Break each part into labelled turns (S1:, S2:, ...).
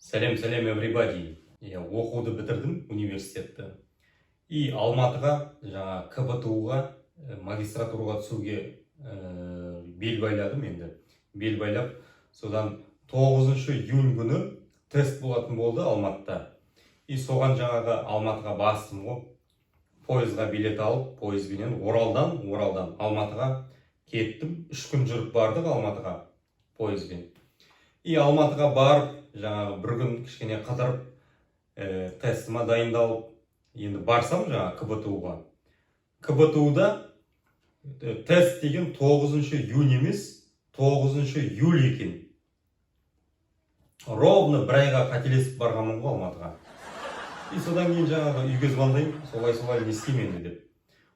S1: Сәлем, everybody. Оқуды бітірдім университетті. И Алматыға, жаңа КБТУ-ға, магистратураға түсуге бел байладым енді. Бел байлап, содан 9 июнь күні тест болатын болды Алматыда. И соған жаңағы Алматыға бастым ғой. Пойызға билет алып, пойызбенен Оралдан Алматыға кеттім. 3 күн жүріп бардық Алматыға пойызбен. И Алматыға барып, жаңағы бір күн кішкене қыдырып, тестіма дайындалып, енді барсам жаңағы КБТУ-ға. КБТУ-да тест деген 9 июнь емес, 9 июль екен. Ровно бір айға қателесіп барғанмын ғой Алматыға. И содан кейін жаңағы үйге звондаймын, солай не істеймін енді деп.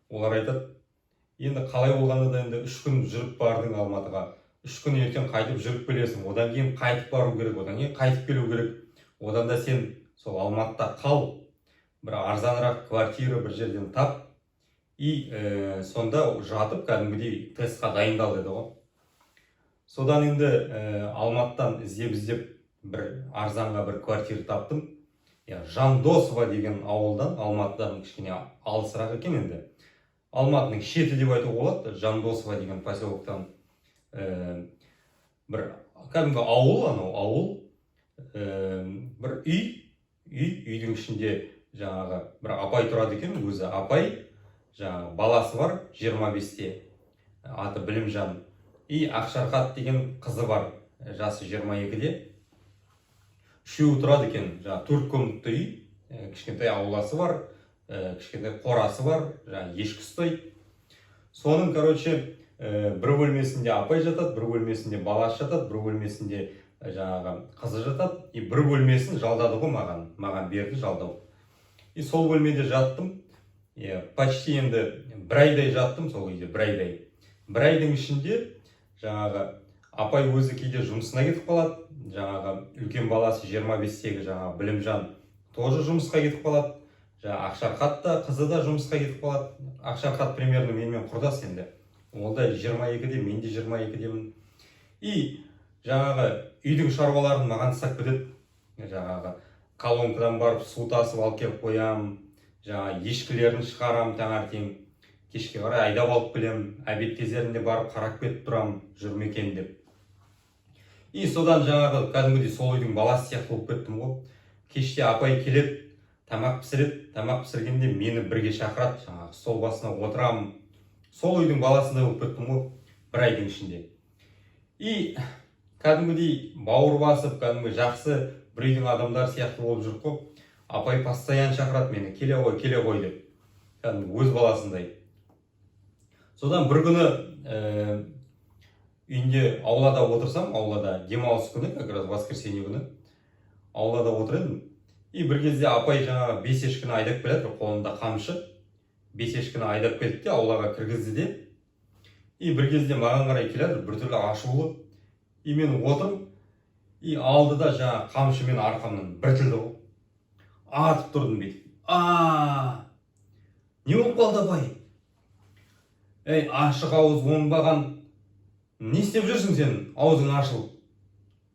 S1: Олар айтады, енді қалай болғанда да енді 3 күн жүріп бардың Алматыға. 3 күн ертең қайтып жүріп келесің, одан кейін қайтып бару керек, одан кейін қайтып келу керек. Одан да сен сол Алматыда қал, бір арзанырақ квартира бір жерден тап, и сонда жатып кәдімгідей тестқа дайындал деді ғой. Содан енді Алматыдан іздеп бір арзанға бір квартира таптым. Жандосова деген ауылдан, Алматыдан кішкене алысырақ екен енді. Алматының шеті деп айтуға болады, Жандосова деген поселоктан бір кәдімгі ауыл, бір үйдің ішінде жаңағы бір апай тұрады екен, өзі апай, жаңағы баласы бар 25-те, аты Білімжан, и Ақшарқат деген қызы бар, жасы 22-де. Үшеуі тұрады екен, жаңағы 4 комнатты үй, кішкентай ауласы бар, кішкентай қорасы бар, жаңағы ешкі ұстайды. Соның, бір бөлмесінде апай жатады, бір бөлмесінде баласы жатады, бір бөлмесінде жаңағы қызы жатады, и бір бөлмесін жалдады ғой маған берді жалдау. И сол бөлмеде жаттым, почти енді бір айдай жаттым сол үйде, бір айдай. Бір айдың ішінде жаңағы апай өзі кейде жұмысына кетіп қалады, жаңағы үлкен баласы 25-тегі жаңағы Білімжан тоже жұмысқа кетіп қалады, жаңағы Ақшарқат та, қызы да жұмысқа кетіп қалады. Ақшарқат примерно менімен құрдас енді. Ол да 22-де, мен де 22-демін. И жаңағы үйдің шаруаларын маған істеп кетеді. Жаңағы колонкадан барып су тасып алып келіп қоям, жаңағы ешкілерін шығарам таңертең, кешке қарай айдап алып келем, обед кездерінде барып қарап кетіп тұрам, жүрмекен деп. И содан жаңағы кәдімгідей сол үйдің баласы сияқты болып кеттім ғой. Кеште апай келеді, тамақ пісіреді, тамақ пісіргенде мені бірге шақырады, жаңағы стол басына отырам. Сол үйдің баласындай болып кеттім ғой, бір айдың ішінде. И кәдімгідей бауыр басып, кәдімгі жақсы бір үйдің адамдары сияқты болып жүріп қой. Апай постоянно шақырады мені, келе ғой деп. Кәдімгі өз баласындай. Содан бір күні үйінде аулада отырсам, аулада демалыс күні, как раз воскресенье күні, аулада отыр едім. И бір кезде апай жаңағы 5 ешкіні айдап келеді, қолында қамшы. 5 ешкіні айдап келді де, аулаға кіргізді де. И бір кезде маған қарай келеді, біртүрлі ашулы. И мен отырым, и алды да жаңағы қамшымен арқамнан бір тілді ғой. Атып тұрдым бетіп. Не болып қалды апай? Ашық ауыз оңбаған, не істеп жүрсің сен, аузың ашылып?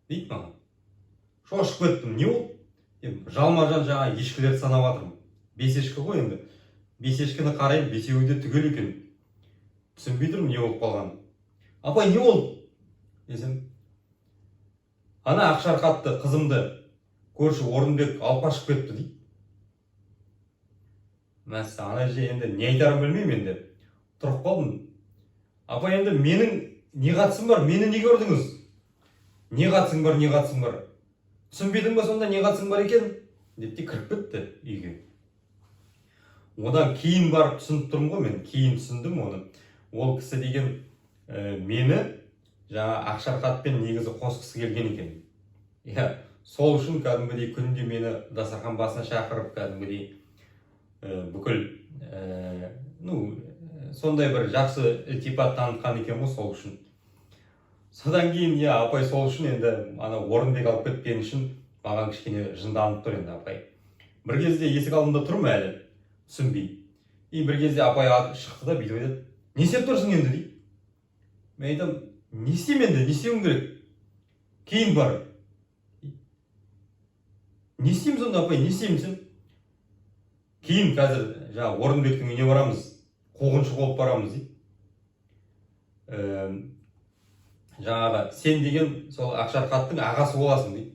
S1: Дейді маған. Шошып кеттім, не болды? Жалма-жан жаңа ешкілерді санап жатырмын. 5 ешкі ғой енді. 5 ешкіні қарайым, 5-еуі де түгел екен. Түсінбей тұрмын, не болып қалған. Апай, не болды? Десем, ана Ақшарқатты қызымды көрші Орынбек алып қашып кетті дейді. Мәссі, ана же енді не айтарым білмеймін енді. Тұрып қалдым. Апай, енді менің не қатысым бар? Мені неге ұрдыңыз? Не қатысың бар? Түсінбедің ба сонда не қатысың бар екен? Депті кіріп кетті үйге. Одан кейін барып түсініп тұрмын ғой мен. Кейін түсіндім оны. Ол кісі деген мені жаңа Ақшарқатпен негізі қосқысы келген екен. Сол үшін кәдімгідей күнде мені дастархан басына шақырып, кәдімгідей бүкіл сондай бір жақсы ілтипат танытқан екен ғой сол үшін. Содан кейін апай сол үшін енді ана Орынбек алып кеткен үшін маған кішкене жынданып тұр енді апай. Бір кезде есік алдында тұрмын әлі, түсінбей. И бір кезде апай шықты да бүйтіп айтады, не істеп тұрсың енді дейді. Мен айтам, не істеймін енді, не істеуім керек? Кейін бар. не істейміз онда апай, не істейміз сен? Кейін қазір жаңағы Орынбектің үйіне барамыз, қуғыншы болып барамыз дейді. Жаңағы сен деген сол Ақшарқаттың ағасы боласың дейді.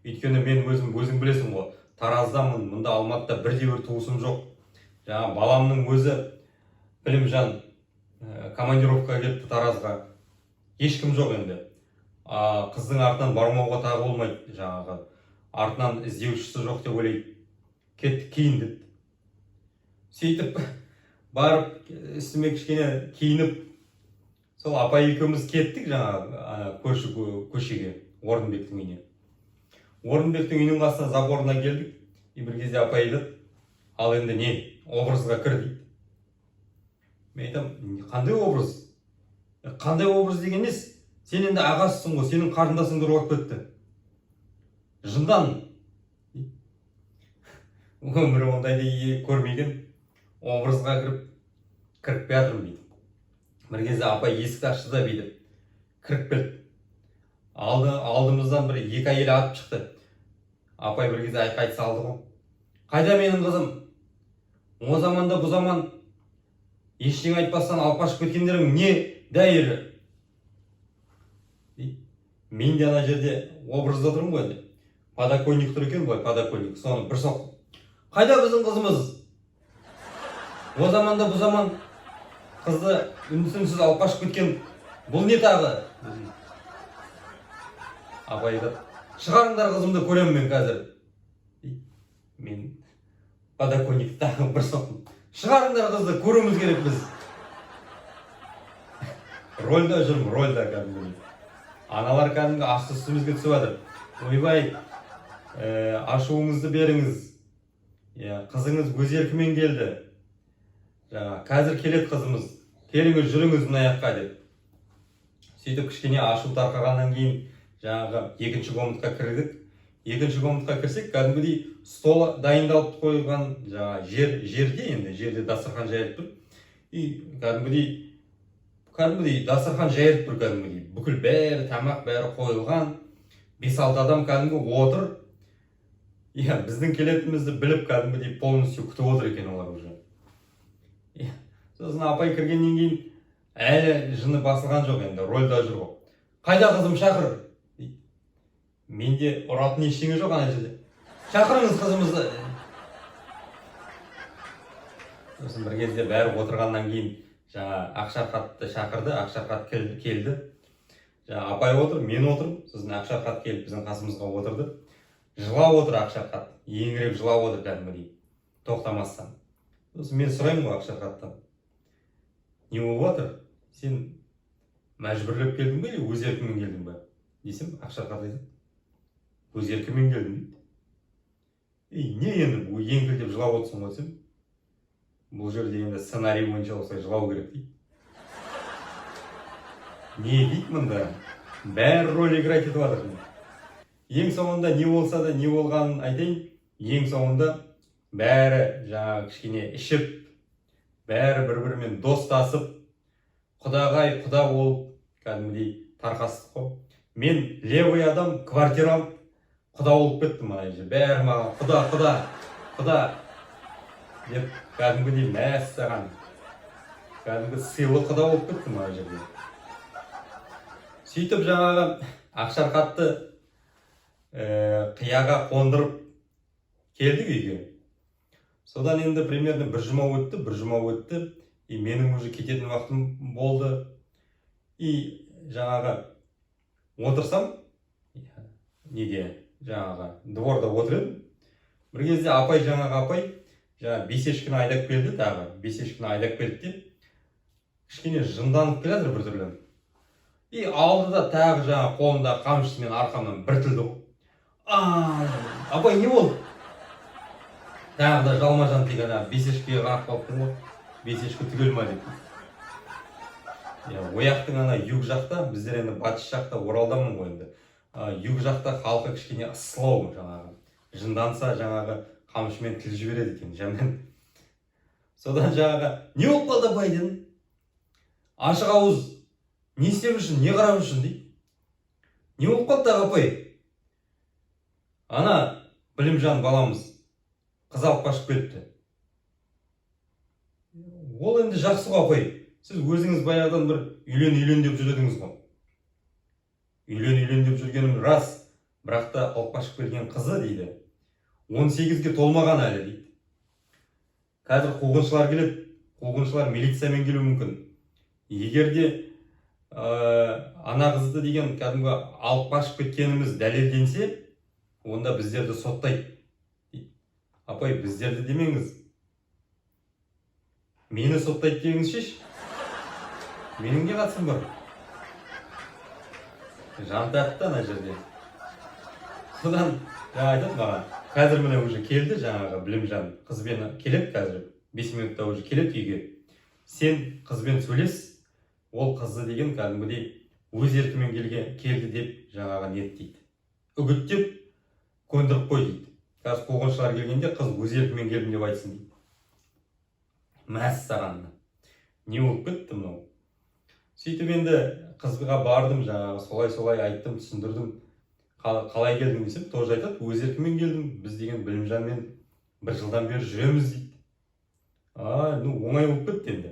S1: Өйткені мен өзің білесің ғой, Тараздамын, мұнда Алматыда бірде бір туысым жоқ. Жаңағы баламның өзі Білімжан командировкаға кетті Таразға. Ешкім жоқ енді. Қыздың артынан бармауға тағы болмайды, жаңағы артынан іздеушісі жоқ деп ойлайды. Кетті, кейін деді. Сөйтіп барып үстіме кішкене киініп, сол апай екеуміз кеттік жаңағы көшеге, Орынбектің үйіне. Орынбектің үйінің қасына заборына келдік. Бір кезде апай айтады, ал енді не, образға кір дейді. Мен айтам, қандай образ? Қандай образ деген несі? Сен енді ағасысың ғой, сенің қарындасың ұрлап кетті. Жындан. Өмірі ондайды көрмеген, образға кіріп жатырмын дейді. Бір кезде апай есікті ашты да дейді, кіріп келді. Алдымыздан бір екі әйел атып шықты. Апай бір кезде айқай салды ғой. Қайда менің қызым? О заманда бұ заман ештеңе айтпастан алып қашып кеткендерің не дәйірі? Мен де ана жерде образда тұрмын ғой. Подоконник тұр екен ғой, подоконник. Соны бір соқ. Қайда біздің қызымыз? О заманда бұ заман қызды үнсіз алып қашып кеткен бұл не тағы? Апай айтады, шығарыңдар қызымды, көремін мен қазір. Мен подоконникті тағы бір соқтым. Шығарыңдар қызды, көруіміз керек біз. Рольда жүрмін, рольда кәдімгі. Аналар кәдімгі асты үстімізге түсіп жатыр. Ойбай, ашуыңызды беріңіз. Қызыңыз өз еркімен келді. Қазір келеді қызымыз. Келіңіз, жүріңіз мына жаққа деп. Сөйтіп кішкене ашу тарқағаннан кейін жаңағы екінші комнатқа кірдік. Екінші комнатқа кірсек, кәдімгідей стол дайындалып қойған, жерде дастархан жайылып тұр. Кәдімгідей дастархан жайылып тұр, кәдімгідей. Бүкіл бәрі тамақ бәрі қойылған. 5-6 адам кәдімгі отыр. Біздің келетімізді біліп, кәдімгідей полностью күтіп отыр екен олар уже. Сосын апай кіргеннен кейін әлі жыны басылған жоқ, енді рольда жүр ғой. Қайда қызым, шақыр? Менде ұратын ештеңе жоқ ана жерде. Шақырыңыз қызымызды. Сосын бір кезде бәрі отырғаннан кейін жаңа Ақшарқатты шақырды, Ақшарқат келді. Жаңа апай отыр, мен отырмын. Сосын Ақшарқат келіп біздің қасымызға отырды. Жылап отыр Ақшарқат, еңіреп жылап отыр кәдімгідей, тоқтамастан. Сосын мен сұраймын ғой Ақшарқаттан, не болып жатыр? Сен мәжбүрлеп келдің бе, өз еркіңмен келдің бе? Десем, Ақшарқат айтады, өз еркіммен келдім дейді. Не енді еңкілдеп жылап отырсың ғой десем, бұл жерде енді сценарий бойынша осылай жылау керек дейді. Не дейді мұнда? Бәрі роль играть етіп жатыр. Ең соңында не болса да, не болғанын айтайын. Ең соңында бәрі жаңа кішкене ішіп, бәрі бір-бірімен достасып, құдағай, құда болып, кәдімгідей тарқастық қой. Мен левый адам, квартирам, құда болып кеттім ана жерде. Бәрі маған құда деп кәдімгідей мәссаған. Кәдімгі сыйлы құда болып кеттім ана жерде. Сөйтіп жаңағы Ақшарқатты қияға қондырып келдік үйге. Содан енді примерно бір жұма өтті. И менің уже кететін уақытым болды. И жаңағы отырсам, жаңағы дворда отыр едім. Бір кезде апай жаңағы бесешкіні айдап келді тағы. Бесешкіні айдап келді де, кішкене жынданып келеді бір түрлі. И алды да тағы жаңа қолында қамшысымен арқамнан бір тілді ғой. Апай, не болды? Тағы да жалма-жан тек бесешкіге қарап қалыптың ғой. Бесешкі түгел ма деп. Ояқтың юг жақта, біздер енді батыс жақта Оралдамын ғой енді. Юг жақта халқы кішкене ысылау жаңағы. Жынданса жаңағы қамшымен тіл жібереді екен, жаман. Содан жаңағы, не болып қалды апай дедім? Ашық ауыз, не істеп үшін, не қарап үшін дейді. Не болып қалды апай? Білімжан баламыз қыз алып қашып келіпті. Ол енді жақсы ғой апай. Сіз өзіңіз баяғыдан бір үйлен деп жүр едіңіз ғой. Үйлен деп жүргенім рас, бірақ та алып қашып келген қызы дейді 18-ге толмаған әлі дейді. Қазір қуғыншылар келеді, қуғыншылар милициямен келуі мүмкін. Егер де ана қызды деген кәдімгі алып қашып кеткеніміз дәлелденсе, онда біздерді соттайды. Апай, біздерді демеңіз. Мені соттайды дегіңіз шеш. Менің не қатысым бар? Жан тартты ана жерде. Содан айтады маған, қазір міне уже келді жаңағы Білімжан қызбен келеді қазір. 5 минутта уже келеді үйге. Сен қызбен сөйлес, ол қызды деген кәдімгідей өз еркімен келді деп жаңағы нет дейді. Үгіттеп көндіріп қой дейді. Қазір қуғыншылар келгенде қыз өз еркімен келдім деп айтсын дейді. Мәссағанына. Не болып кетті мынау? Сөйтіп енді қызға бардым, жаңағы солай айттым, түсіндірдім. Қалай келдің десем, тоже айтады, өз еркімен келдім. Біз деген Білімжанмен 1 жылдан бері жүреміз дейді. Оңай болып кетті енді.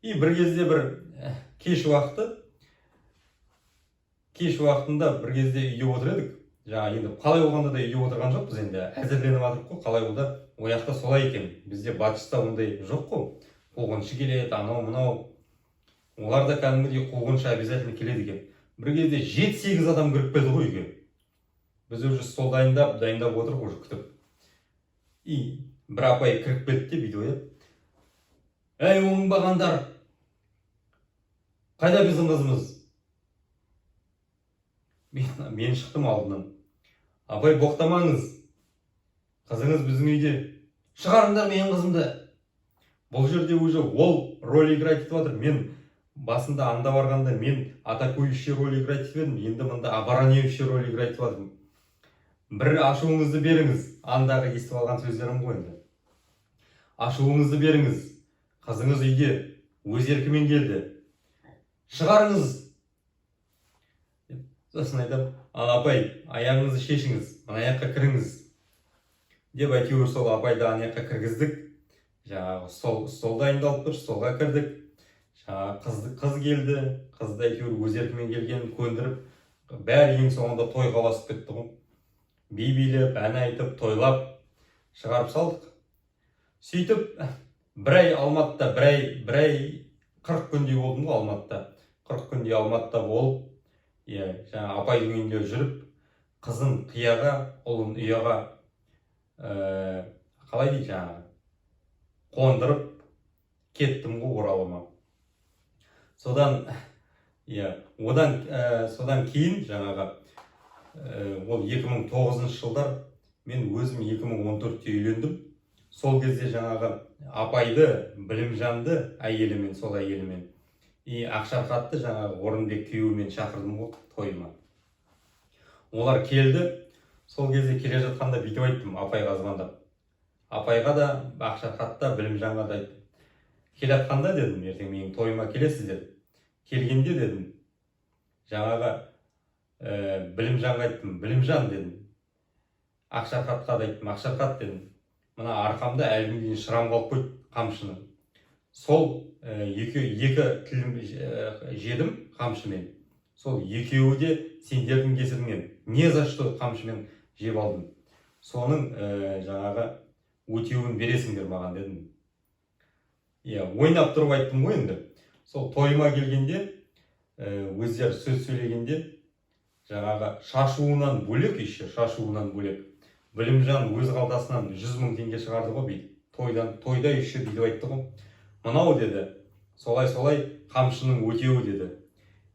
S1: И бір кезде бір кеш уақытында бір кезде үйде отыр едік. Жаңа енді қалай болғанда да үйде отырған жоқпыз енді. Әзірленіп жатырмық қой, қалай болда ояқта солай екен. Бізде батыста ондай жоқ қой. Қуғыншы келеді, анау-мынау. Олар да кәдімгідей қуғыншы обязательно келеді екен. Бір кезде 7-8 адам кіріп келді ғой үйге. Біз уже стол дайындап отырып уже күтіп. И бір апай кіріп келді де бүйтіп ойлап. Әй, оңбағандар! Қайда біздің қызымыз? Мен шықтым алдынан. Апай, боқтамаңыз. Қызыңыз біздің үйде. Шығарыңдар менің қызымды. Бұл жерде уже ол роль играть етіп жатыр. Мен басында анда барғанда мен атакующий роль играть етіп едім. Енді мында обороняющий роль играть етіп жатырмын. Бір ашуыңызды беріңіз. Андағы естіп алған сөздерім ғой енді. Ашуыңызды беріңіз. Қызыңыз үйде өз еркімен келді. Шығарыңыз. Сосын айтам, апай, аяғыңызды шешіңіз, мына аяққа кіріңіз. Деп әйтеуір сол апайды ана жаққа кіргіздік. Жаңағы стол дайындалып тұр, столға кірдік. Жаңағы қыз келді, қызды әйтеуір өз еркімен келгенін көндіріп, бәрі ең соңында тойға ұласып кетті ғой. Би-билеп, ән айтып, тойлап шығарып салдық. Сөйтіп, бір ай Алматыда, бір ай 40 күндей болдым ғой Алматыда. 40 күндей Алматыда болып, жаңа апайдың үйінде жүріп, қызын қияға, ұлын ұяға, қалай дейді жаңағы, қондырып кеттім ғой Оралыма. Содан кейін жаңағы ол 2009 жылдар, мен өзім 2014-те үйлендім. Сол кезде жаңағы апайды, Білімжанды әйелімен, сол әйелімен и Ақшарқатты жаңағы Орынбек күйеуімен шақырдым ғой тойыма. Олар келді. Сол кезде келе жатқанда бүйтіп айттым апайға звондап. Апайға да, Ақшарқатта, Білімжанға да айттым. Келе жатқанда дедім, ертең менің тойыма келесіздер. Келгенде дедім, жаңағы Білімжанға айттым, Білімжан дедім. Ақшарқатқа да айттым, Ақшарқат дедім. Мына арқамда әлгінге дейін шырам қалып қойды қамшының. Сол екі тілім жедім қамшымен. Сол екеуі де сендердің кесіріңнен. Не за что қамшымен жеп алдым. Соның жаңағы өтеуін бересіңдер маған дедім. Ойнап тұрып айттым ғой енді. Сол тойыма келгенде, өздері сөз сөйлегенде, жаңағы шашуынан бөлек еще, Білімжан өз қалтасынан 100 000 теңге шығарды ғой бейді. Тойда еще бүйтіп айтты ғой. Мынау деді, солай қамшының өтеуі деді.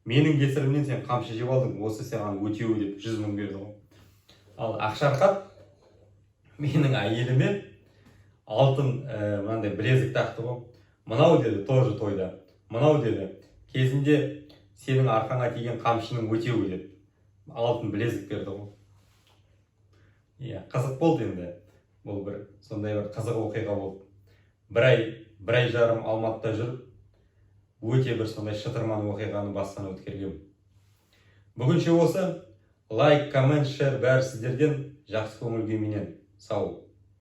S1: Менің кесірімнен сен қамшы жеп алдың, осы саған өтеуі деп 100 000 берді ғой. Ал Ақшарқат менің әйеліме алтын мынандай білезік тақты ғой. Мынау деді, тоже тойда. Мынау деді, кезінде сенің арқаңа тиген қамшының өтеуі деп алтын білезік берді ғой. Қызық болды енді. Бұл бір сондай бір қызық оқиға болды. Бір ай жарым Алматыда жүріп, өте бір сондай шытырман оқиғаны бастан өткергем. Бүгінше осы. Лайк, коммент, шер бәрі сіздерден. Жақсы көңіл күйменен. сау